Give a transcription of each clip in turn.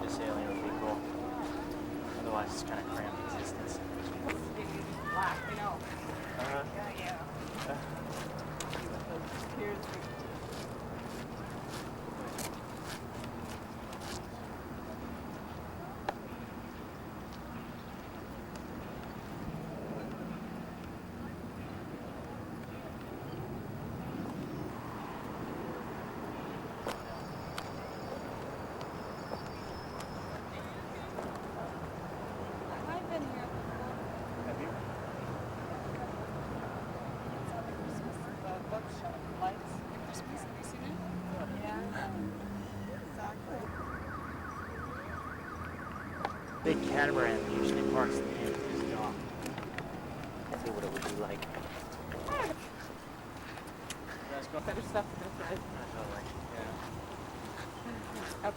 into sailing would be cool. Otherwise, it's kind of cramped existence. Black, you know. Uh-huh. Yeah. Here's the I've been here before. Have you? It's on the Christmas, the bookshop lights. Christmas, have you seen it? Yeah. Exactly. Big catamaran usually parks at the end of this dock. See what it would be like. Let's go. Better stuff to this side. Yeah. Up.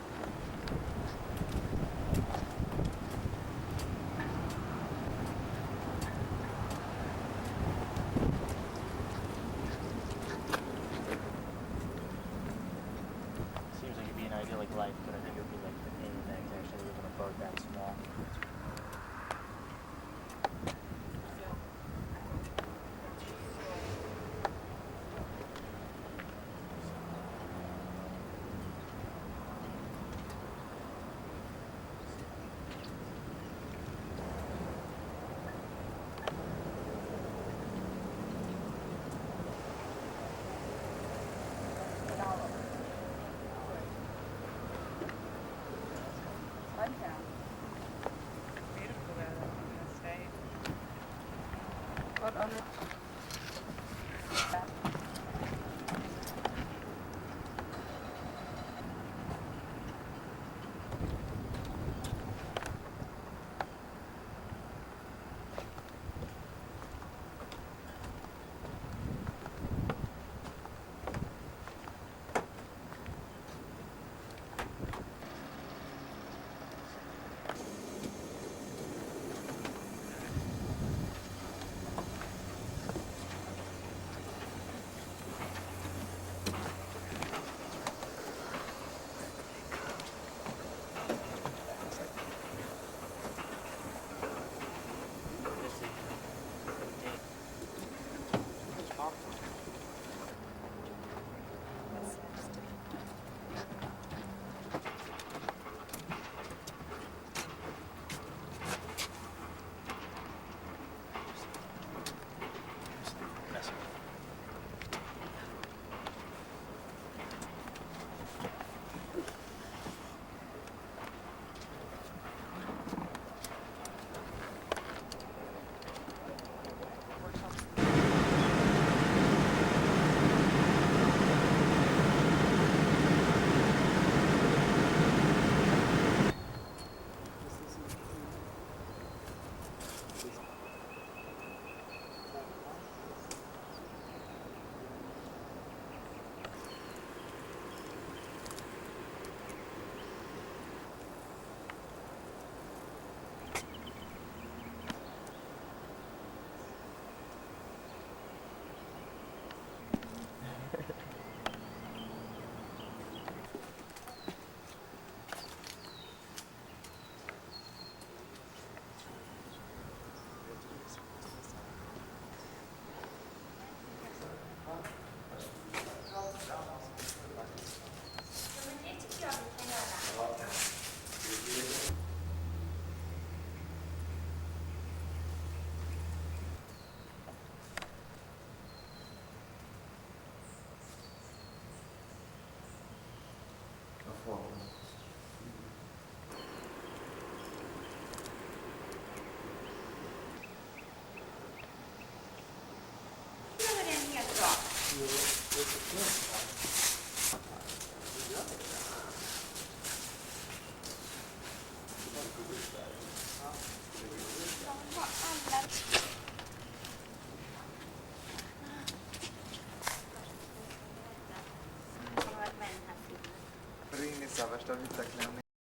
Seems like it'd be an idyllic life, but I think it would be like the pain in the neck to actually live in a boat that small. Sundown. Beautiful there, though, I'm gonna stay. What on the... Rinni szavast, amit lenni.